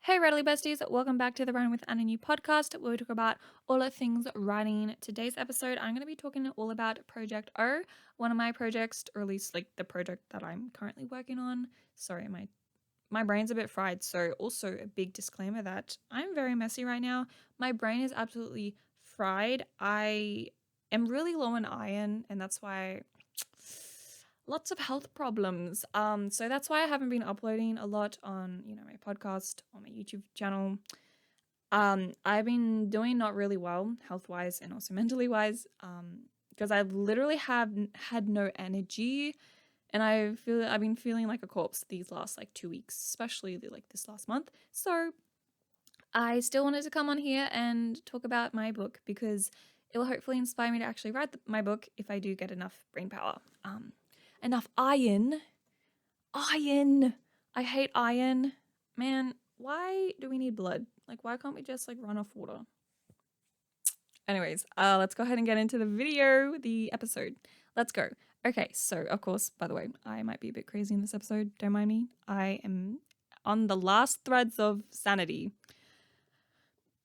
Hey, Readily Besties, welcome back to the Writing with Anna New podcast where we talk about all the things writing. Today's episode, I'm going to be talking all about Project O, one of my projects, or at least like the project that I'm currently working on. Sorry, my brain's a bit fried, so also a big disclaimer that I'm very messy right now. My brain is absolutely fried. I am really low in iron, and that's why lots of health problems. So that's why I haven't been uploading a lot on, my podcast, on my YouTube channel. I've been doing not really well health-wise and also mentally wise. Because I literally have had no energy, and I've been feeling like a corpse these last like 2 weeks, especially like this last month. So I still wanted to come on here and talk about my book because it will hopefully inspire me to actually write my book if I do get enough brain power. Enough iron. Iron. I hate iron. Man, why do we need blood? Like, why can't we just like run off water? Anyways, let's go ahead and get into the video, the episode. Let's go. Okay, so of course, by the way, I might be a bit crazy in this episode. Don't mind me. I am on the last threads of sanity.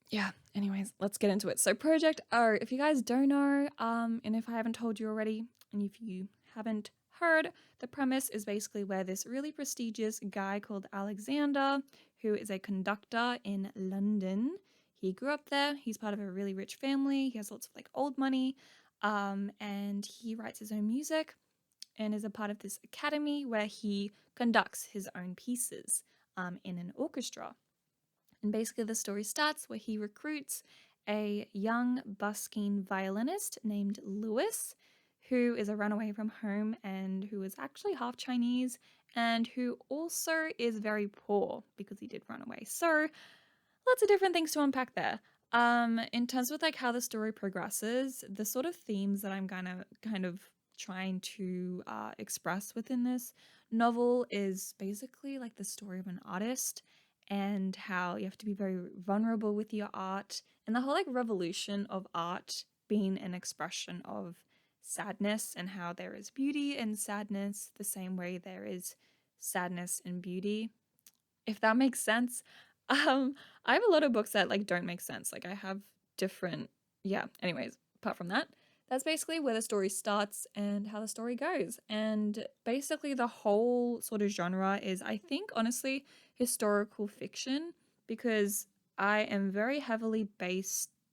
Yeah, anyways, let's get into it. So Project O, if you guys don't know, and if I haven't told you already, and if you haven't heard, the premise is basically where this really prestigious guy called Alexander, who is a conductor in London, he grew up there, he's part of a really rich family, he has lots of like old money, and he writes his own music and is a part of this academy where he conducts his own pieces in an orchestra. And basically, the story starts where he recruits a young busking violinist named Lewis, who is a runaway from home and who is actually half Chinese and who also is very poor because he did run away. So, lots of different things to unpack there. In terms of like how the story progresses, the sort of themes that I'm gonna kind of trying to express within this novel is basically like the story of an artist and how you have to be very vulnerable with your art and the whole like revolution of art being an expression of sadness and how there is beauty in sadness the same way there is sadness in beauty, if that makes sense. Um, I have a lot of books that like don't make sense. Like I have different, yeah, anyways, apart from that, that's basically where the story starts and how the story goes. And basically the whole sort of genre is, I think, honestly, historical fiction because I am very heavily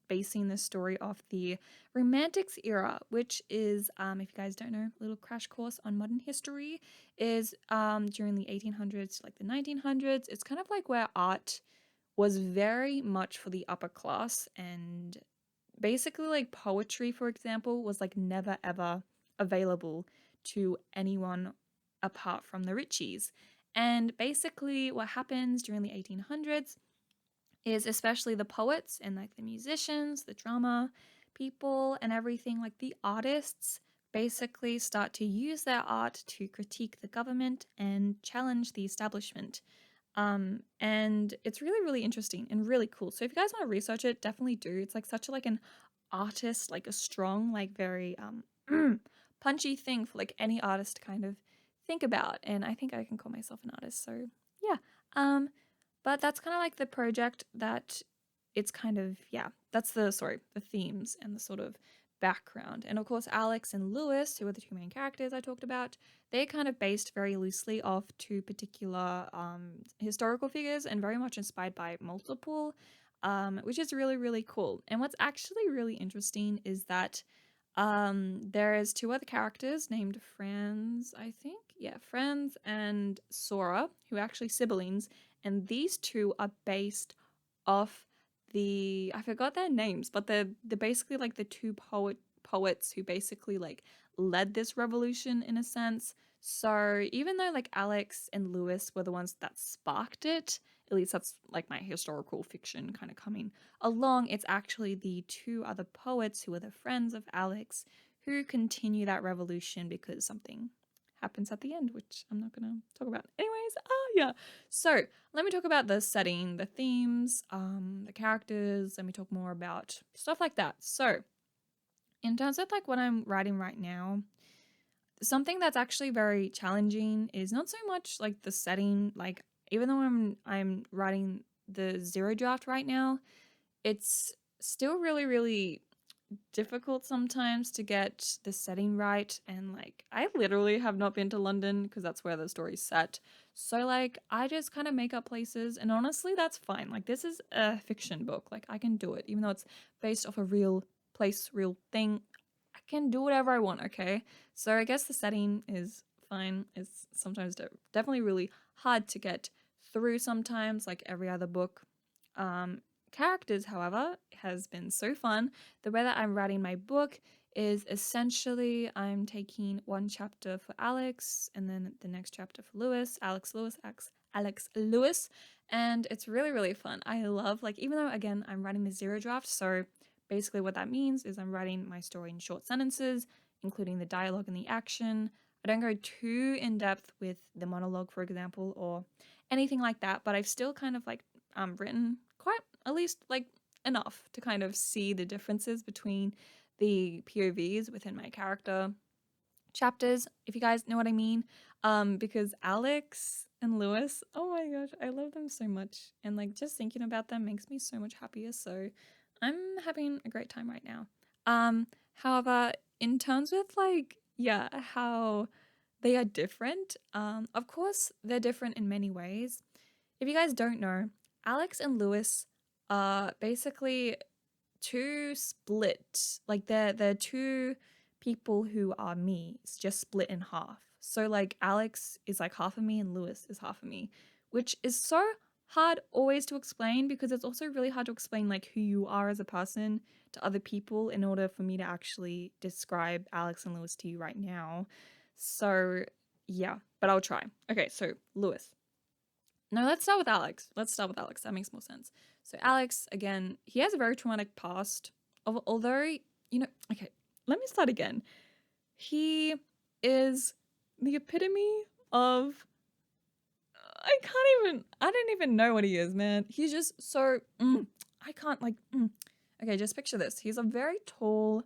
basing this story off the Romantics era, which is, if you guys don't know, a little crash course on modern history, is during the 1800s to like the 1900s. It's kind of like where art was very much for the upper class, and basically like poetry, for example, was like never ever available to anyone apart from the richies. And basically what happens during the 1800s is especially the poets and like the musicians, the drama people and everything, like the artists basically start to use their art to critique the government and challenge the establishment. And it's really, really interesting and really cool. So if you guys want to research it, definitely do. It's like such a, like an artist, like a strong, like very punchy thing for like any artist to kind of think about. And I think I can call myself an artist. So yeah. But that's kind of like the project that it's kind of, yeah, that's the themes and the sort of background. And of course, Alex and Lewis, who are the two main characters I talked about, they kind of based very loosely off two particular historical figures and very much inspired by multiple, which is really, really cool. And what's actually really interesting is that there is two other characters named Franz, I think. Yeah, Franz and Sora, who are actually siblings, and these two are based off I forgot their names, but they're basically like the two poets who basically like led this revolution in a sense. So even though like Alex and Lewis were the ones that sparked it, at least that's like my historical fiction kind of coming along, it's actually the two other poets who are the friends of Alex who continue that revolution because something happens at the end, which I'm not gonna talk about. Anyways, yeah. So let me talk about the setting, the themes, the characters. Let me talk more about stuff like that. So in terms of like what I'm writing right now, something that's actually very challenging is not so much like the setting. Like even though I'm writing the zero draft right now. It's still really, really difficult sometimes to get the setting right, and like I literally have not been to London because that's where the story's set. So like I just kind of make up places, and honestly that's fine. Like this is a fiction book. Like I can do it even though it's based off a real place, real thing. I can do whatever I want, okay? So I guess the setting is fine. It's sometimes definitely really hard to get through sometimes, like every other book. Um, Characters, however, has been so fun. The way that I'm writing my book is essentially I'm taking one chapter for Alex and then the next chapter for Lewis, Alex Lewis, and it's really, really fun. I love, like, even though again I'm writing the zero draft, so basically what that means is I'm writing my story in short sentences, including the dialogue and the action. I don't go too in depth with the monologue, for example, or anything like that, but I've still kind of like written quite at least like enough to kind of see the differences between the POVs within my character chapters, if you guys know what I mean. Because Alex and Lewis, oh my gosh, I love them so much. And like just thinking about them makes me so much happier. So I'm having a great time right now. However, in terms of like, yeah, how they are different, of course, they're different in many ways. If you guys don't know, Alex and Lewis are basically two split. Like they're two people who are me. It's just split in half. So like Alex is like half of me and Lewis is half of me, which is so hard always to explain because it's also really hard to explain like who you are as a person to other people in order for me to actually describe Alex and Lewis to you right now. So yeah, but I'll try. Okay, so Lewis. No, let's start with Alex. Let's start with Alex. That makes more sense. So Alex, again, he has a very traumatic past. Although, okay, let me start again. He is the epitome of I don't even know what he is, man. He's just so I can't like Okay, just picture this. He's a very tall,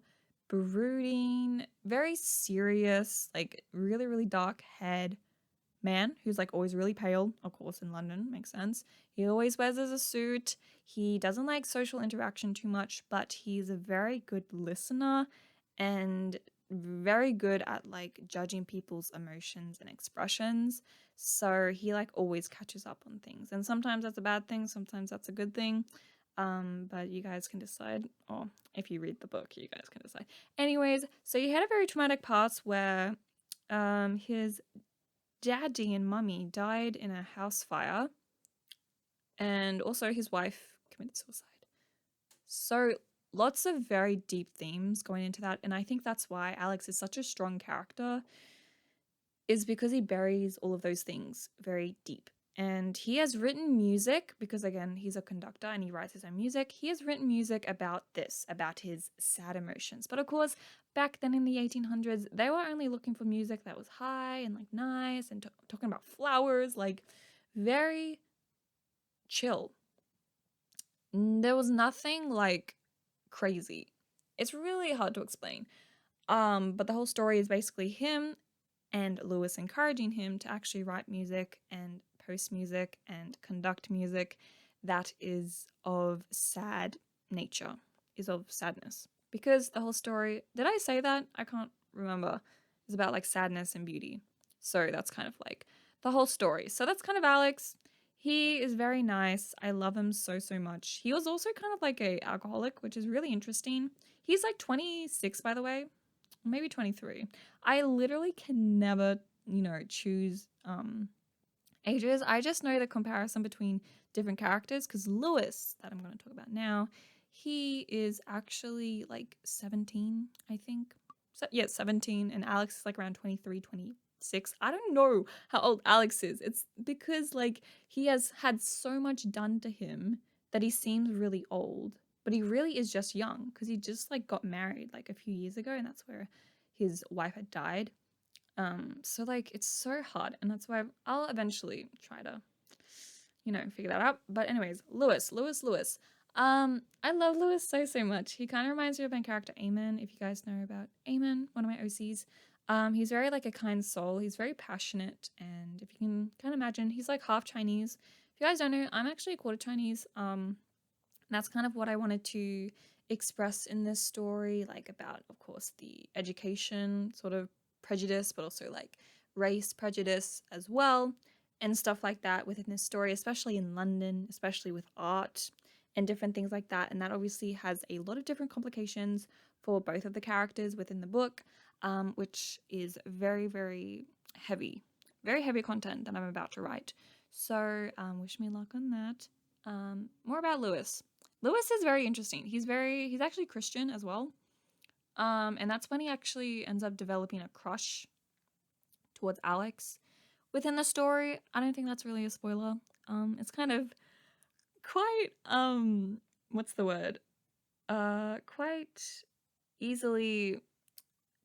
brooding, very serious, like really, really dark head man who's like always really pale, of course, in London, makes sense. He always wears as a suit. He doesn't like social interaction too much, but he's a very good listener and very good at like judging people's emotions and expressions. So he like always catches up on things. And sometimes that's a bad thing, sometimes that's a good thing. But you guys can decide, or if you read the book, you guys can decide. Anyways, so he had a very traumatic past where his daddy and mummy died in a house fire, and also his wife committed suicide. So lots of very deep themes going into that, and I think that's why Alex is such a strong character, is because he buries all of those things very deep. And he has written music because, again, he's a conductor and he writes his own music. He has written music about this, about his sad emotions. But of course, back then in the 1800s, they were only looking for music that was high and like nice and talking about flowers, like very chill. There was nothing like crazy. It's really hard to explain. But the whole story is basically him and Lewis encouraging him to actually write music and post music and conduct music that is of sad nature, is of sadness. Because the whole story, did I say that? I can't remember. It's about like sadness and beauty. So that's kind of like the whole story. So that's kind of Alex. He is very nice. I love him so, so much. He was also kind of like a alcoholic, which is really interesting. He's like 26, by the way, maybe 23. I literally can never, choose ages. I just know the comparison between different characters because Lewis, that I'm going to talk about now, he is actually like 17, I think. So, yeah, 17, and Alex is like around 23, 26. I don't know how old Alex is. It's because like he has had so much done to him that he seems really old, but he really is just young because he just like got married like a few years ago, and that's where his wife had died. So like it's so hard, and that's why I'll eventually try to, figure that out. But anyways, Lewis. I love Lewis so, so much. He kind of reminds me of my character Eamon, if you guys know about Eamon, one of my OCs. He's very like a kind soul. He's very passionate, and if you can kind of imagine, he's like half Chinese. If you guys don't know, I'm actually a quarter Chinese. That's kind of what I wanted to express in this story, like about, of course, the education sort of prejudice, but also like race prejudice as well, and stuff like that within this story, especially in London, especially with art and different things like that. And that obviously has a lot of different complications for both of the characters within the book, which is very, very heavy content that I'm about to write. So wish me luck on that. More about Lewis. Lewis is very interesting. He's actually Christian as well. And that's when he actually ends up developing a crush towards Alex within the story. I don't think that's really a spoiler. It's kind of quite what's the word? Quite easily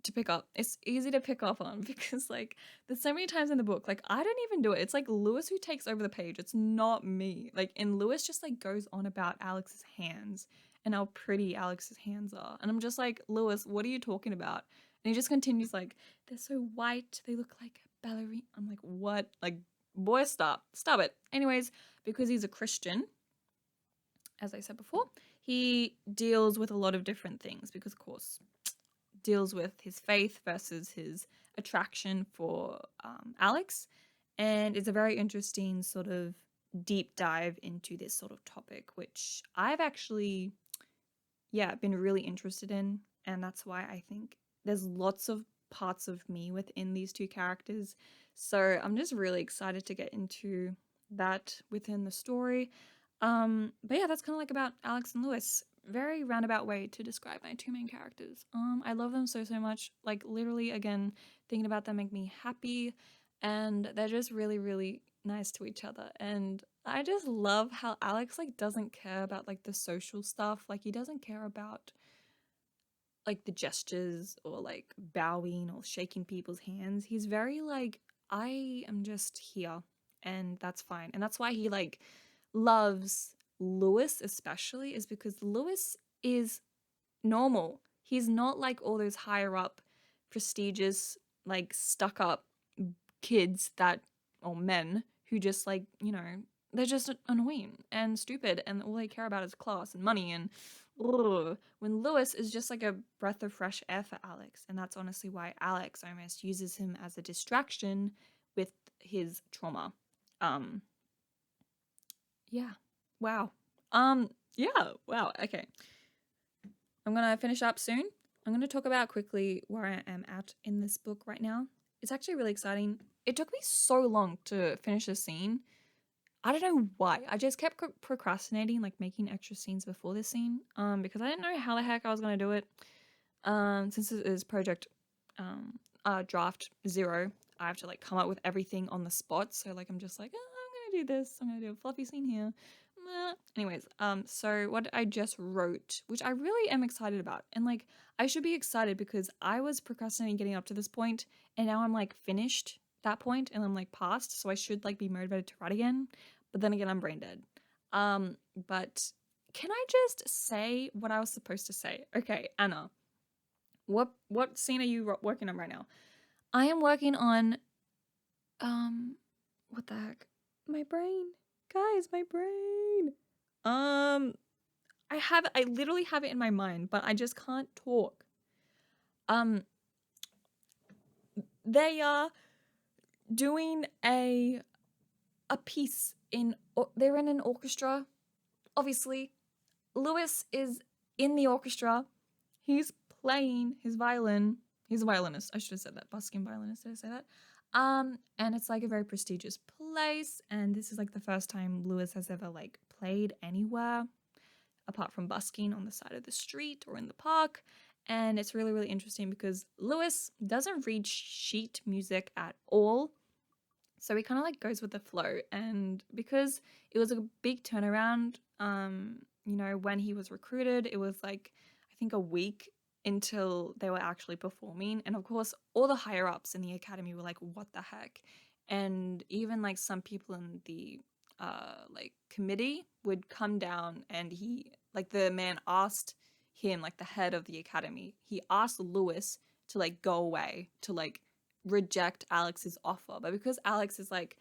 to pick up. It's easy to pick up on because like there's so many times in the book like I don't even do it. It's like Lewis who takes over the page. It's not me. Like and Lewis just like goes on about Alex's hands and how pretty Alex's hands are. And I'm just like, Lewis, what are you talking about? And he just continues like, they're so white, they look like a ballerina. I'm like, what? Like, boy, stop. Stop it. Anyways, because he's a Christian, as I said before, he deals with a lot of different things because of course deals with his faith versus his attraction for Alex. And it's a very interesting sort of deep dive into this sort of topic, which I've actually, been really interested in. And that's why I think there's lots of parts of me within these two characters. So I'm just really excited to get into that within the story. But yeah, that's kind of like about Alex and Lewis. Very roundabout way to describe my two main characters. I love them so much. Like literally, again, thinking about them make me happy, and they're just really nice to each other. And I just love how Alex like doesn't care about like the social stuff. Like he doesn't care about like the gestures or like bowing or shaking people's hands. He's very like, I am just here and that's fine. And that's why he like loves Lewis especially, is because Lewis is normal. He's not like all those higher up prestigious like stuck up kids that or men who just like, you know, they're just annoying and stupid and all they care about is class and money and ugh. When Lewis is just like a breath of fresh air for Alex, and that's honestly why Alex almost uses him as a distraction with his trauma. Um yeah. Wow. Yeah, wow. Okay. I'm going to finish up soon. I'm going to talk about quickly where I am at in this book right now. It's actually really exciting. It took me so long to finish the scene. I don't know why. I just kept procrastinating, like making extra scenes before this scene, because I didn't know how the heck I was going to do it. Since it is project draft 0, I have to like come up with everything on the spot. So like I'm just like, oh, I'm going to do this. I'm going to do a fluffy scene here. Anyways, so what I just wrote, which I really am excited about, and like I should be excited because I was procrastinating getting up to this point, and now I'm like finished that point, and I'm like past, so I should like be motivated to write again. But then again, I'm brain dead. But can I just say what I was supposed to say? Okay, Anna, what scene are you working on right now? I am working on what the heck? My brain. Guys, my brain. I literally have it in my mind, but I just can't talk. They are doing a piece they're in an orchestra. Obviously, Lewis is in the orchestra. He's playing his violin. He's a violinist. I should have said that. Busking violinist. Did I say that? And it's like a very prestigious place, and this is like the first time Lewis has ever like played anywhere apart from busking on the side of the street or in the park. And it's really interesting because Lewis doesn't read sheet music at all. So he kind of like goes with the flow. And because it was a big turnaround, when he was recruited, it was like, I think a week until they were actually performing. And of course, all the higher ups in the academy were like, what the heck? And even like some people in the like committee would come down, and the man asked him, like the head of the academy, he asked Lewis to like go away, to like reject Alex's offer. But because Alex is like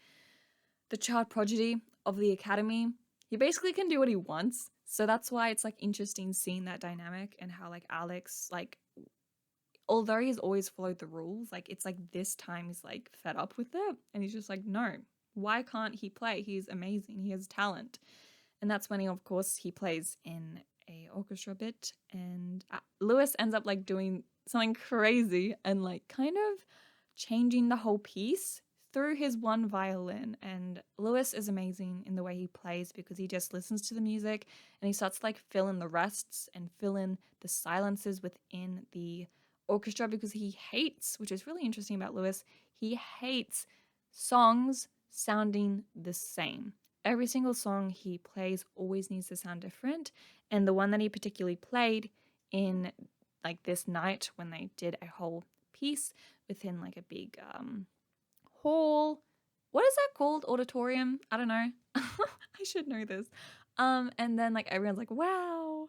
the child prodigy of the academy, he basically can do what he wants. So that's why it's like interesting seeing that dynamic and how like Alex, like, although he's always followed the rules, like it's like this time he's like fed up with it and he's just like, no, why can't he play? He's amazing. He has talent. And that's when he, of course, he plays in a orchestra bit, and Lewis ends up like doing something crazy and like kind of changing the whole piece through his one violin. And Lewis is amazing in the way he plays because he just listens to the music and he starts to like fill in the rests and fill in the silences within the orchestra, because he hates, which is really interesting about Lewis, he hates songs sounding the same. Every single song he plays always needs to sound different. And the one that he particularly played in like this night when they did a whole piece within like a big hall. What is that called? Auditorium? I don't know. I should know this. And then like everyone's like, wow,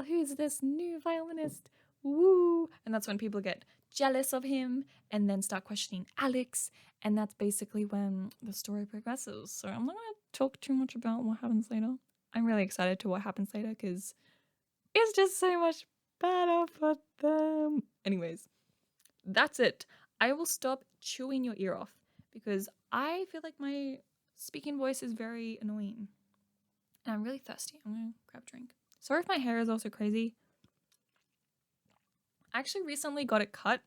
who's this new violinist? Woo. And that's when people get jealous of him and then start questioning Alex. And that's basically when the story progresses. So I'm not going to talk too much about what happens later. I'm really excited to what happens later because it's just so much better for them. Anyways, that's it. I will stop chewing your ear off because I feel like my speaking voice is very annoying. And I'm really thirsty. I'm going to grab a drink. Sorry if my hair is also crazy. I actually recently got it cut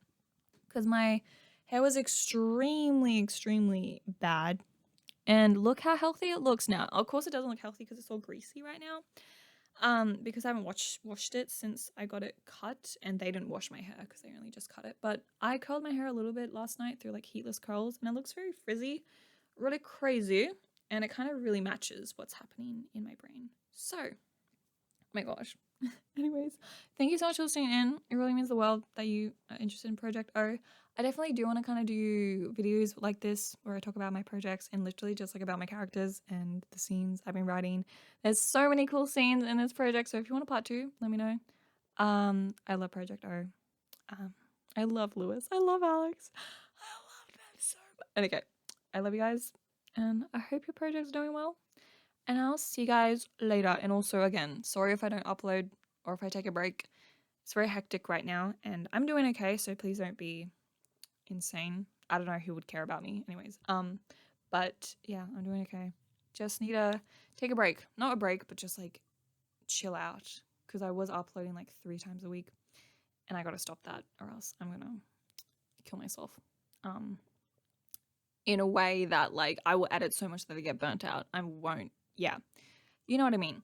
because my hair was extremely, extremely bad. And look how healthy it looks now. Of course, it doesn't look healthy because it's all greasy right now. Because I haven't washed it since I got it cut, and they didn't wash my hair because they only just cut it. But I curled my hair a little bit last night through like heatless curls, and it looks very frizzy, really crazy, and it kind of really matches what's happening in my brain. So, my gosh. Anyways, thank you so much for listening in. It really means the world that you are interested in Project O. I definitely do want to kind of do videos like this where I talk about my projects and literally just like about my characters and the scenes I've been writing. There's so many cool scenes in this project, so if you want a part 2, let me know. I love Project O. I love Lewis. I love Alex. I love them so much. And okay, I love you guys, and I hope your project's doing well. And I'll see you guys later. And also, again, sorry if I don't upload or if I take a break. It's very hectic right now, and I'm doing okay, so please don't be insane. I don't know who would care about me. Anyways, but yeah, I'm doing okay. Just need to take a break. Not a break, but just like chill out. Because I was uploading like 3 times a week, and I gotta stop that or else I'm gonna kill myself. In a way that like I will edit so much that I get burnt out. I won't. Yeah. You know what I mean.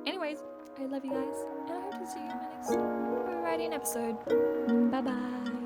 Anyways, I love you guys, and I hope to see you in my next writing episode. Bye bye.